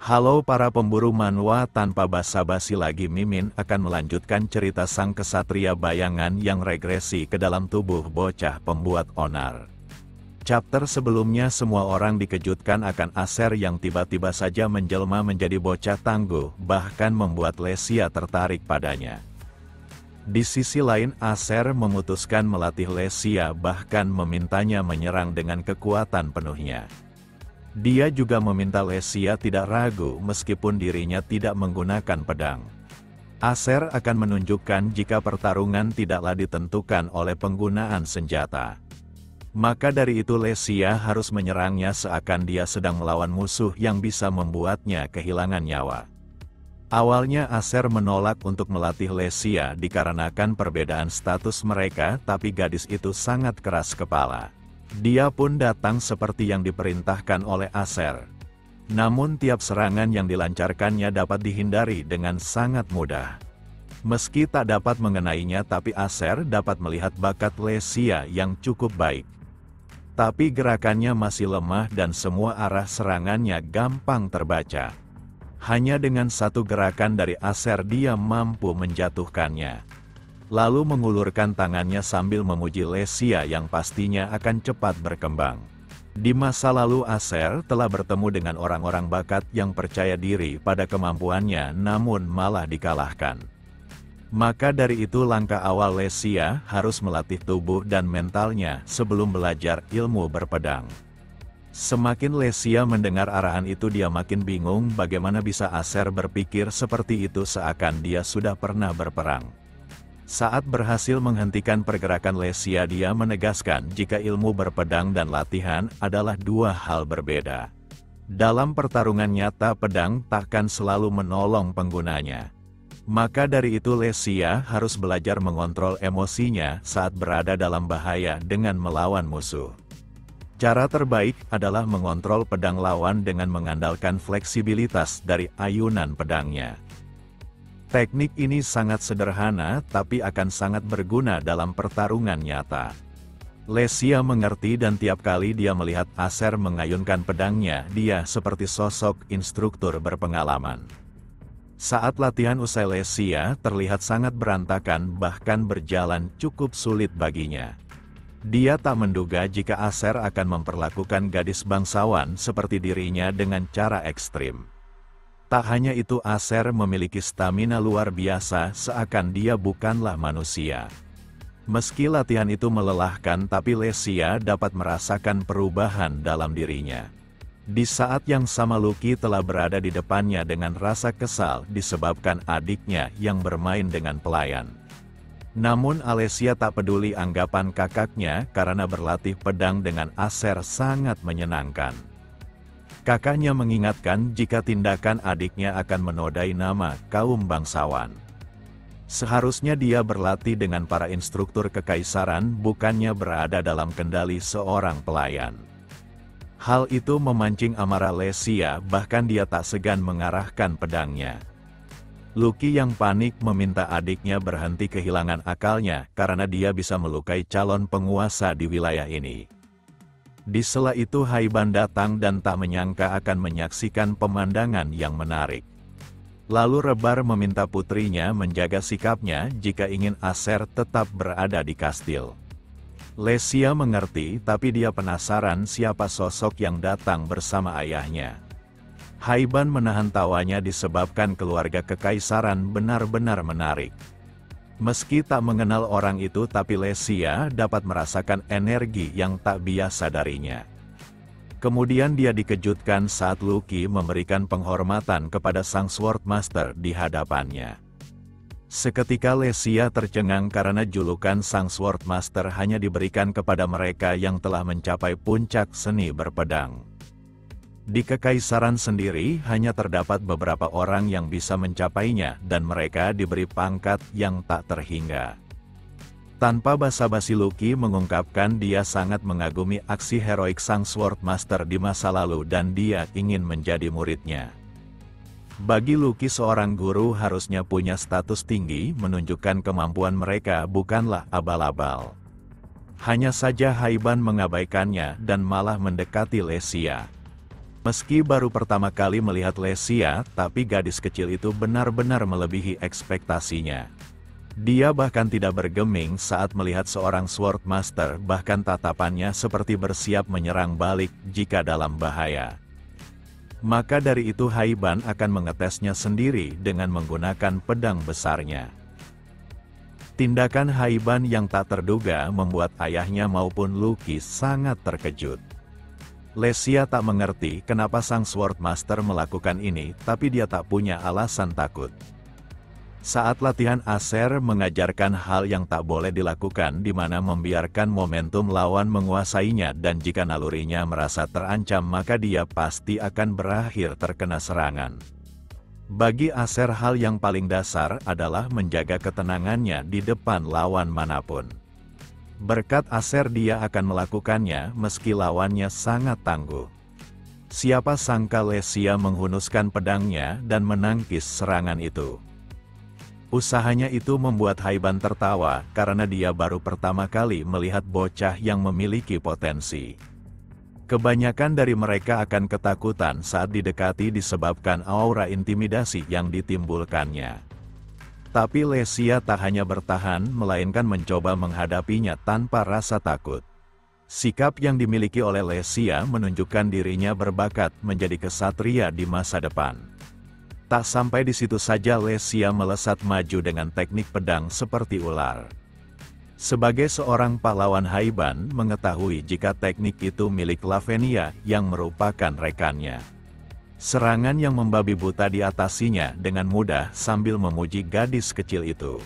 Halo para pemburu manhwa, tanpa basa-basi lagi Mimin akan melanjutkan cerita sang kesatria bayangan yang regresi ke dalam tubuh bocah pembuat onar. Chapter sebelumnya semua orang dikejutkan akan Aser yang tiba-tiba saja menjelma menjadi bocah tangguh, bahkan membuat Lesia tertarik padanya. Di sisi lain Aser memutuskan melatih Lesia, bahkan memintanya menyerang dengan kekuatan penuhnya. Dia juga meminta Lesia tidak ragu meskipun dirinya tidak menggunakan pedang. Aser akan menunjukkan jika pertarungan tidaklah ditentukan oleh penggunaan senjata. Maka dari itu Lesia harus menyerangnya seakan dia sedang melawan musuh yang bisa membuatnya kehilangan nyawa. Awalnya Aser menolak untuk melatih Lesia dikarenakan perbedaan status mereka, tapi gadis itu sangat keras kepala. Dia pun datang seperti yang diperintahkan oleh Aser. Namun tiap serangan yang dilancarkannya dapat dihindari dengan sangat mudah. Meski tak dapat mengenainya, tapi Aser dapat melihat bakat Lesia yang cukup baik. Tapi gerakannya masih lemah dan semua arah serangannya gampang terbaca. Hanya dengan satu gerakan dari Aser dia mampu menjatuhkannya. Lalu mengulurkan tangannya sambil memuji Lesia yang pastinya akan cepat berkembang. Di masa lalu Aser telah bertemu dengan orang-orang bakat yang percaya diri pada kemampuannya namun malah dikalahkan. Maka dari itu langkah awal Lesia harus melatih tubuh dan mentalnya sebelum belajar ilmu berpedang. Semakin Lesia mendengar arahan itu dia makin bingung bagaimana bisa Aser berpikir seperti itu seakan dia sudah pernah berperang. Saat berhasil menghentikan pergerakan Lesia, dia menegaskan jika ilmu berpedang dan latihan adalah dua hal berbeda. Dalam pertarungan nyata pedang takkan selalu menolong penggunanya. Maka dari itu Lesia harus belajar mengontrol emosinya saat berada dalam bahaya dengan melawan musuh. Cara terbaik adalah mengontrol pedang lawan dengan mengandalkan fleksibilitas dari ayunan pedangnya. Teknik ini sangat sederhana tapi akan sangat berguna dalam pertarungan nyata. Lesia mengerti dan tiap kali dia melihat Aser mengayunkan pedangnya, dia seperti sosok instruktur berpengalaman. Saat latihan usai Lesia terlihat sangat berantakan, bahkan berjalan cukup sulit baginya. Dia tak menduga jika Aser akan memperlakukan gadis bangsawan seperti dirinya dengan cara ekstrim. Tak hanya itu, Aser memiliki stamina luar biasa seakan dia bukanlah manusia. Meski latihan itu melelahkan, tapi Lesia dapat merasakan perubahan dalam dirinya. Di saat yang sama Lucky telah berada di depannya dengan rasa kesal disebabkan adiknya yang bermain dengan pelayan. Namun Lesia tak peduli anggapan kakaknya karena berlatih pedang dengan Aser sangat menyenangkan. Kakaknya mengingatkan jika tindakan adiknya akan menodai nama kaum bangsawan. Seharusnya dia berlatih dengan para instruktur kekaisaran, bukannya berada dalam kendali seorang pelayan. Hal itu memancing amarah Lesia, bahkan dia tak segan mengarahkan pedangnya. Lucky yang panik meminta adiknya berhenti kehilangan akalnya karena dia bisa melukai calon penguasa di wilayah ini. Di sela itu Haiban datang dan tak menyangka akan menyaksikan pemandangan yang menarik. Lalu Rebar meminta putrinya menjaga sikapnya jika ingin Aser tetap berada di kastil. Lesia mengerti, tapi dia penasaran siapa sosok yang datang bersama ayahnya. Haiban menahan tawanya disebabkan keluarga kekaisaran benar-benar menarik. Meski tak mengenal orang itu, tapi Lesia dapat merasakan energi yang tak biasa darinya. Kemudian dia dikejutkan saat Lucky memberikan penghormatan kepada sang Swordmaster di hadapannya. Seketika Lesia tercengang karena julukan sang Swordmaster hanya diberikan kepada mereka yang telah mencapai puncak seni berpedang. Di kekaisaran sendiri hanya terdapat beberapa orang yang bisa mencapainya dan mereka diberi pangkat yang tak terhingga. Tanpa basa-basi Lucky mengungkapkan dia sangat mengagumi aksi heroik sang Swordmaster di masa lalu dan dia ingin menjadi muridnya. Bagi Lucky seorang guru harusnya punya status tinggi, menunjukkan kemampuan mereka bukanlah abal-abal. Hanya saja Haiban mengabaikannya dan malah mendekati Lesia. Meski baru pertama kali melihat Lesia, tapi gadis kecil itu benar-benar melebihi ekspektasinya. Dia bahkan tidak bergeming saat melihat seorang Swordmaster, bahkan tatapannya seperti bersiap menyerang balik jika dalam bahaya. Maka dari itu Haiban akan mengetesnya sendiri dengan menggunakan pedang besarnya. Tindakan Haiban yang tak terduga membuat ayahnya maupun Lucky sangat terkejut. Lesia tak mengerti kenapa sang Swordmaster melakukan ini, tapi dia tak punya alasan takut. Saat latihan Acer mengajarkan hal yang tak boleh dilakukan, di mana membiarkan momentum lawan menguasainya, dan jika nalurinya merasa terancam maka dia pasti akan berakhir terkena serangan. Bagi Acer hal yang paling dasar adalah menjaga ketenangannya di depan lawan manapun. Berkat Acer dia akan melakukannya meski lawannya sangat tangguh. Siapa sangka Lesia menghunuskan pedangnya dan menangkis serangan itu. Usahanya itu membuat Haiban tertawa karena dia baru pertama kali melihat bocah yang memiliki potensi. Kebanyakan dari mereka akan ketakutan saat didekati disebabkan aura intimidasi yang ditimbulkannya. Tapi Lesia tak hanya bertahan, melainkan mencoba menghadapinya tanpa rasa takut. Sikap yang dimiliki oleh Lesia menunjukkan dirinya berbakat menjadi kesatria di masa depan. Tak sampai di situ saja, Lesia melesat maju dengan teknik pedang seperti ular. Sebagai seorang pahlawan, Haiban mengetahui jika teknik itu milik Lavenia yang merupakan rekannya. Serangan yang membabi buta diatasinya dengan mudah sambil memuji gadis kecil itu.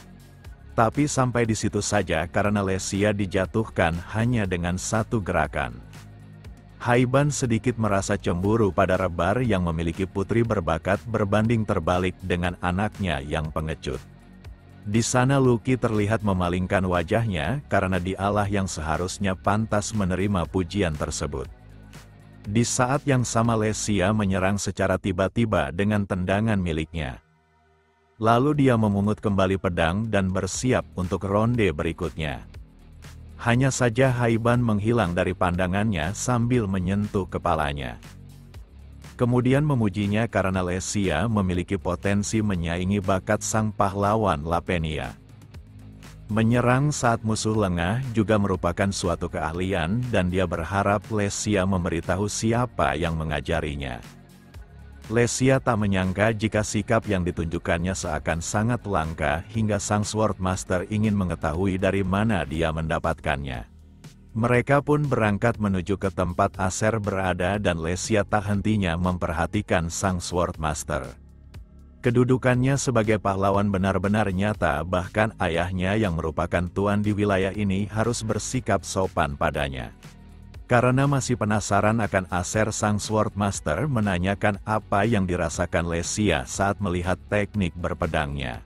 Tapi sampai di situ saja karena Lesia dijatuhkan hanya dengan satu gerakan. Haiban sedikit merasa cemburu pada Rebar yang memiliki putri berbakat berbanding terbalik dengan anaknya yang pengecut. Di sana Lucky terlihat memalingkan wajahnya karena dialah yang seharusnya pantas menerima pujian tersebut. Di saat yang sama Lesia menyerang secara tiba-tiba dengan tendangan miliknya. Lalu dia memungut kembali pedang dan bersiap untuk ronde berikutnya. Hanya saja Haiban menghilang dari pandangannya sambil menyentuh kepalanya. Kemudian memujinya karena Lesia memiliki potensi menyaingi bakat sang pahlawan Lavenia. Menyerang saat musuh lengah juga merupakan suatu keahlian dan dia berharap Lesia memberitahu siapa yang mengajarinya. Lesia tak menyangka jika sikap yang ditunjukkannya seakan sangat langka hingga sang Swordmaster ingin mengetahui dari mana dia mendapatkannya. Mereka pun berangkat menuju ke tempat Acer berada dan Lesia tak hentinya memperhatikan sang Swordmaster. Kedudukannya sebagai pahlawan benar-benar nyata, bahkan ayahnya yang merupakan tuan di wilayah ini harus bersikap sopan padanya. Karena masih penasaran akan Acer, sang Swordmaster menanyakan apa yang dirasakan Lesia saat melihat teknik berpedangnya.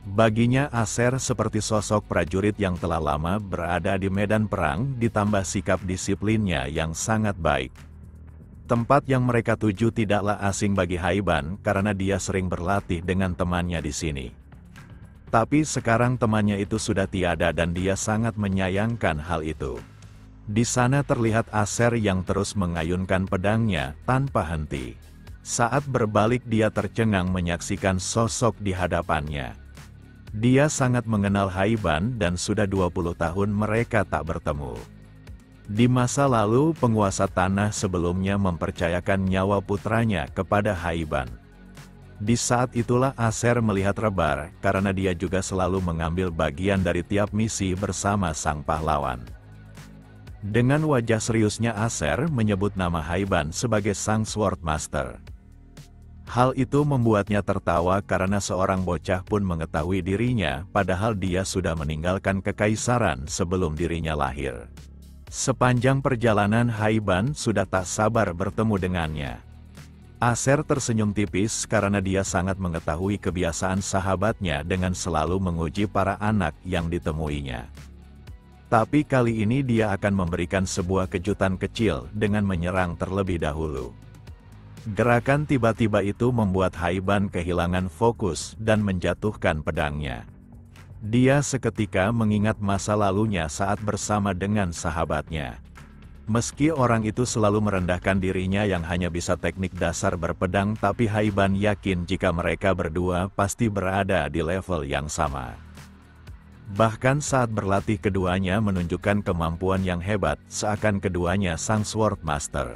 Baginya Acer seperti sosok prajurit yang telah lama berada di medan perang, ditambah sikap disiplinnya yang sangat baik. Tempat yang mereka tuju tidaklah asing bagi Haiban karena dia sering berlatih dengan temannya di sini. Tapi sekarang temannya itu sudah tiada dan dia sangat menyayangkan hal itu. Di sana terlihat Acer yang terus mengayunkan pedangnya tanpa henti. Saat berbalik dia tercengang menyaksikan sosok di hadapannya. Dia sangat mengenal Haiban dan sudah 20 tahun mereka tak bertemu. Di masa lalu penguasa tanah sebelumnya mempercayakan nyawa putranya kepada Haiban. Di saat itulah Acer melihat Rebar karena dia juga selalu mengambil bagian dari tiap misi bersama sang pahlawan. Dengan wajah seriusnya Acer menyebut nama Haiban sebagai sang Swordmaster. Hal itu membuatnya tertawa karena seorang bocah pun mengetahui dirinya padahal dia sudah meninggalkan kekaisaran sebelum dirinya lahir. Sepanjang perjalanan Haiban sudah tak sabar bertemu dengannya. Acer tersenyum tipis karena dia sangat mengetahui kebiasaan sahabatnya dengan selalu menguji para anak yang ditemuinya. Tapi kali ini dia akan memberikan sebuah kejutan kecil dengan menyerang terlebih dahulu. Gerakan tiba-tiba itu membuat Haiban kehilangan fokus dan menjatuhkan pedangnya. Dia seketika mengingat masa lalunya saat bersama dengan sahabatnya. Meski orang itu selalu merendahkan dirinya yang hanya bisa teknik dasar berpedang, tapi Haiban yakin jika mereka berdua pasti berada di level yang sama. Bahkan saat berlatih keduanya menunjukkan kemampuan yang hebat, seakan keduanya sang Sword Master.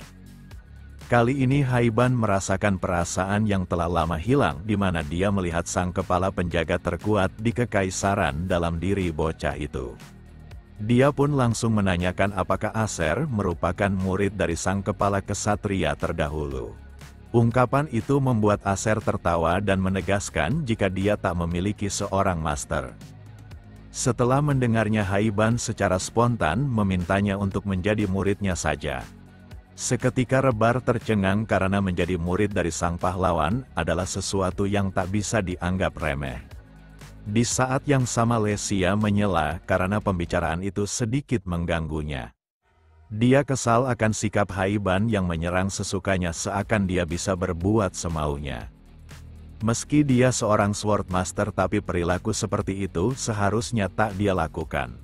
Kali ini Haiban merasakan perasaan yang telah lama hilang, di mana dia melihat sang kepala penjaga terkuat di kekaisaran dalam diri bocah itu. Dia pun langsung menanyakan apakah Acer merupakan murid dari sang kepala kesatria terdahulu. Ungkapan itu membuat Acer tertawa dan menegaskan jika dia tak memiliki seorang master. Setelah mendengarnya, Haiban secara spontan memintanya untuk menjadi muridnya saja. Seketika Rebar tercengang karena menjadi murid dari sang pahlawan adalah sesuatu yang tak bisa dianggap remeh. Di saat yang sama Lesia menyela karena pembicaraan itu sedikit mengganggunya. Dia kesal akan sikap Haiban yang menyerang sesukanya seakan dia bisa berbuat semaunya. Meski dia seorang Sword Master, tapi perilaku seperti itu seharusnya tak dia lakukan.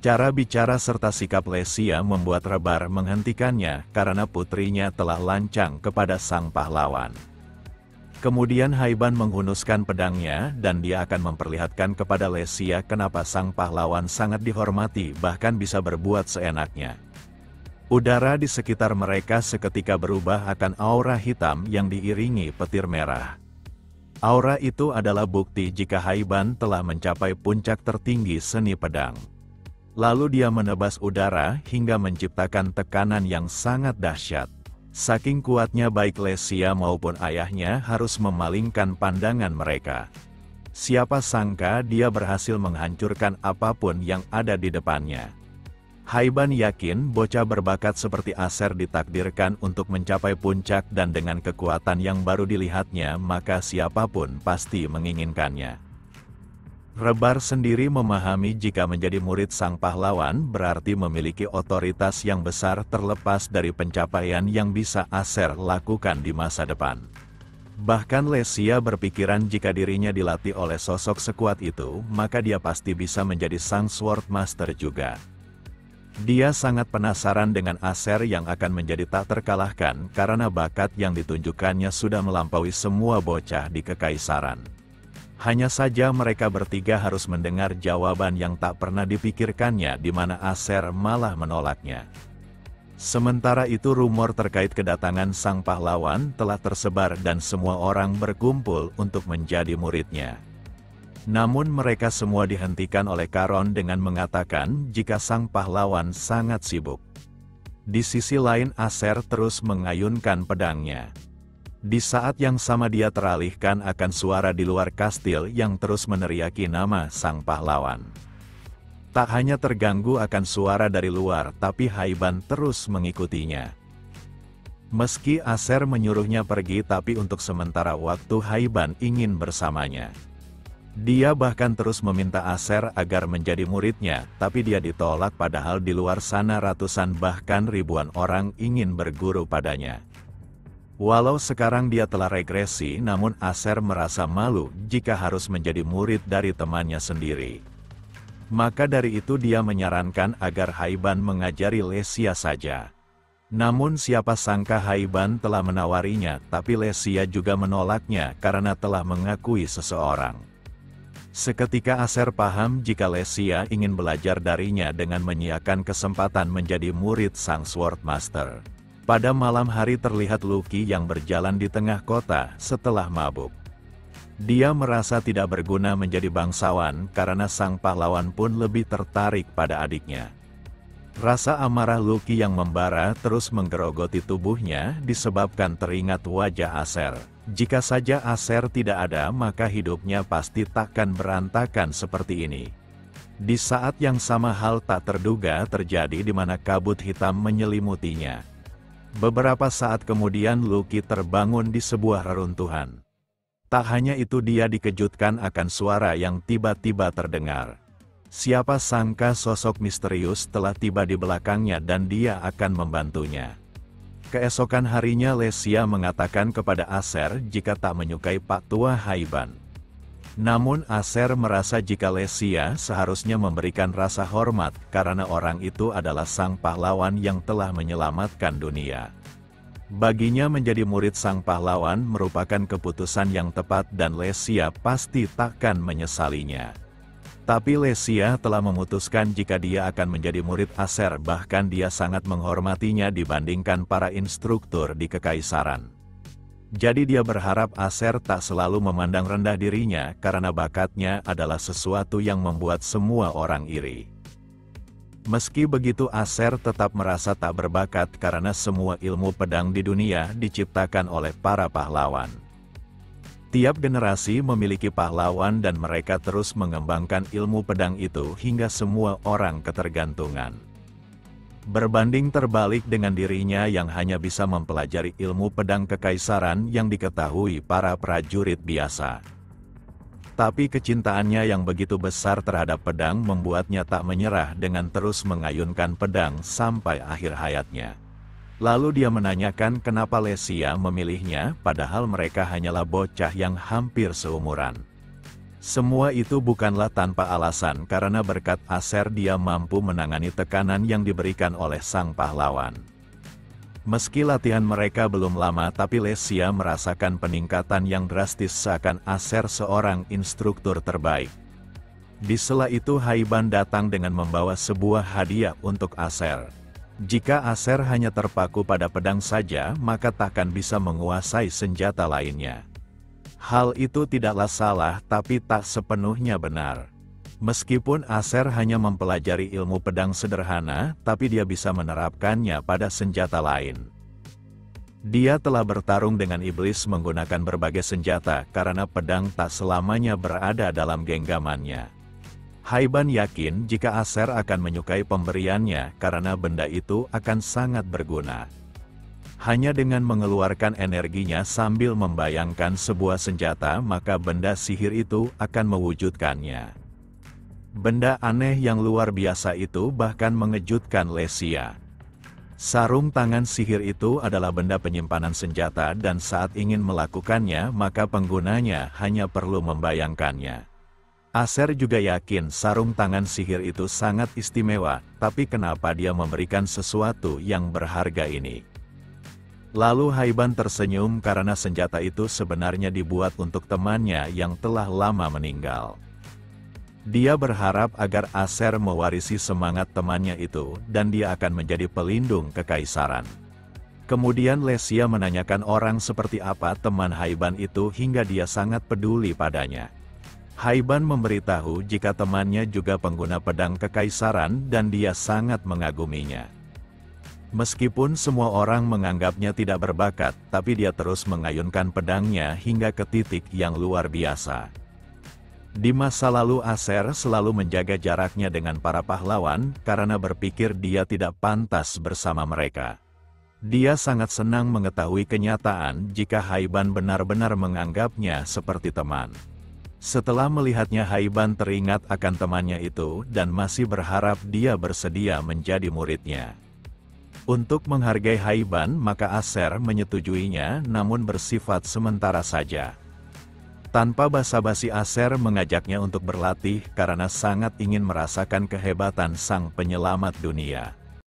Cara bicara serta sikap Lesia membuat Rebar menghentikannya karena putrinya telah lancang kepada sang pahlawan. Kemudian Haiban menghunuskan pedangnya dan dia akan memperlihatkan kepada Lesia kenapa sang pahlawan sangat dihormati, bahkan bisa berbuat seenaknya. Udara di sekitar mereka seketika berubah akan aura hitam yang diiringi petir merah. Aura itu adalah bukti jika Haiban telah mencapai puncak tertinggi seni pedang. Lalu dia menebas udara hingga menciptakan tekanan yang sangat dahsyat. Saking kuatnya baik Lesia maupun ayahnya harus memalingkan pandangan mereka. Siapa sangka dia berhasil menghancurkan apapun yang ada di depannya. Haiban yakin bocah berbakat seperti Acer ditakdirkan untuk mencapai puncak, dan dengan kekuatan yang baru dilihatnya maka siapapun pasti menginginkannya. Rebar sendiri memahami jika menjadi murid sang pahlawan berarti memiliki otoritas yang besar terlepas dari pencapaian yang bisa Acer lakukan di masa depan. Bahkan Lesia berpikiran jika dirinya dilatih oleh sosok sekuat itu, maka dia pasti bisa menjadi sang Sword Master juga. Dia sangat penasaran dengan Acer yang akan menjadi tak terkalahkan karena bakat yang ditunjukkannya sudah melampaui semua bocah di kekaisaran. Hanya saja mereka bertiga harus mendengar jawaban yang tak pernah dipikirkannya, di mana Acer malah menolaknya. Sementara itu rumor terkait kedatangan sang pahlawan telah tersebar dan semua orang berkumpul untuk menjadi muridnya. Namun mereka semua dihentikan oleh Karon dengan mengatakan jika sang pahlawan sangat sibuk. Di sisi lain Acer terus mengayunkan pedangnya. Di saat yang sama dia teralihkan akan suara di luar kastil yang terus meneriaki nama sang pahlawan. Tak hanya terganggu akan suara dari luar, tapi Haiban terus mengikutinya. Meski Acer menyuruhnya pergi, tapi untuk sementara waktu Haiban ingin bersamanya. Dia bahkan terus meminta Acer agar menjadi muridnya, tapi dia ditolak padahal di luar sana ratusan bahkan ribuan orang ingin berguru padanya. Walau sekarang dia telah regresi, namun Acer merasa malu jika harus menjadi murid dari temannya sendiri. Maka dari itu dia menyarankan agar Haiban mengajari Lesia saja. Namun siapa sangka Haiban telah menawarinya, tapi Lesia juga menolaknya karena telah mengakui seseorang. Seketika Acer paham jika Lesia ingin belajar darinya dengan menyiapkan kesempatan menjadi murid sang Sword Master. Pada malam hari terlihat Lucky yang berjalan di tengah kota setelah mabuk. Dia merasa tidak berguna menjadi bangsawan karena sang pahlawan pun lebih tertarik pada adiknya. Rasa amarah Lucky yang membara terus menggerogoti tubuhnya disebabkan teringat wajah Acer. Jika saja Acer tidak ada, maka hidupnya pasti takkan berantakan seperti ini. Di saat yang sama hal tak terduga terjadi di mana kabut hitam menyelimutinya. Beberapa saat kemudian Lucky terbangun di sebuah reruntuhan. Tak hanya itu, dia dikejutkan akan suara yang tiba-tiba terdengar. Siapa sangka sosok misterius telah tiba di belakangnya dan dia akan membantunya. Keesokan harinya Lesia mengatakan kepada Acer jika tak menyukai Pak Tua Haiban. Namun Aser merasa jika Lesia seharusnya memberikan rasa hormat karena orang itu adalah sang pahlawan yang telah menyelamatkan dunia. Baginya menjadi murid sang pahlawan merupakan keputusan yang tepat dan Lesia pasti takkan menyesalinya. Tapi Lesia telah memutuskan jika dia akan menjadi murid Aser, bahkan dia sangat menghormatinya dibandingkan para instruktur di kekaisaran. Jadi dia berharap Aser tak selalu memandang rendah dirinya karena bakatnya adalah sesuatu yang membuat semua orang iri. Meski begitu Aser tetap merasa tak berbakat karena semua ilmu pedang di dunia diciptakan oleh para pahlawan. Tiap generasi memiliki pahlawan dan mereka terus mengembangkan ilmu pedang itu hingga semua orang ketergantungan. Berbanding terbalik dengan dirinya yang hanya bisa mempelajari ilmu pedang kekaisaran yang diketahui para prajurit biasa. Tapi kecintaannya yang begitu besar terhadap pedang membuatnya tak menyerah dengan terus mengayunkan pedang sampai akhir hayatnya. Lalu dia menanyakan kenapa Lesia memilihnya padahal mereka hanyalah bocah yang hampir seumuran. Semua itu bukanlah tanpa alasan karena berkat Aser dia mampu menangani tekanan yang diberikan oleh sang pahlawan. Meski latihan mereka belum lama tapi Lesia merasakan peningkatan yang drastis seakan Aser seorang instruktur terbaik. Di sela itu Haiban datang dengan membawa sebuah hadiah untuk Aser. Jika Aser hanya terpaku pada pedang saja maka takkan bisa menguasai senjata lainnya. Hal itu tidaklah salah tapi tak sepenuhnya benar. Meskipun Aser hanya mempelajari ilmu pedang sederhana, tapi dia bisa menerapkannya pada senjata lain. Dia telah bertarung dengan iblis menggunakan berbagai senjata karena pedang tak selamanya berada dalam genggamannya. Haiban yakin jika Aser akan menyukai pemberiannya karena benda itu akan sangat berguna. Hanya dengan mengeluarkan energinya sambil membayangkan sebuah senjata maka benda sihir itu akan mewujudkannya. Benda aneh yang luar biasa itu bahkan mengejutkan Lesia. Sarung tangan sihir itu adalah benda penyimpanan senjata dan saat ingin melakukannya maka penggunanya hanya perlu membayangkannya. Aser juga yakin sarung tangan sihir itu sangat istimewa, tapi kenapa dia memberikan sesuatu yang berharga ini? Lalu Haiban tersenyum karena senjata itu sebenarnya dibuat untuk temannya yang telah lama meninggal. Dia berharap agar Aser mewarisi semangat temannya itu dan dia akan menjadi pelindung kekaisaran. Kemudian Lesia menanyakan orang seperti apa teman Haiban itu hingga dia sangat peduli padanya. Haiban memberitahu jika temannya juga pengguna pedang kekaisaran dan dia sangat mengaguminya. Meskipun semua orang menganggapnya tidak berbakat, tapi dia terus mengayunkan pedangnya hingga ke titik yang luar biasa. Di masa lalu Aser selalu menjaga jaraknya dengan para pahlawan karena berpikir dia tidak pantas bersama mereka. Dia sangat senang mengetahui kenyataan jika Haiban benar-benar menganggapnya seperti teman. Setelah melihatnya Haiban teringat akan temannya itu dan masih berharap dia bersedia menjadi muridnya. Untuk menghargai Haiban maka Aser menyetujuinya namun bersifat sementara saja. Tanpa basa-basi Aser mengajaknya untuk berlatih karena sangat ingin merasakan kehebatan sang penyelamat dunia.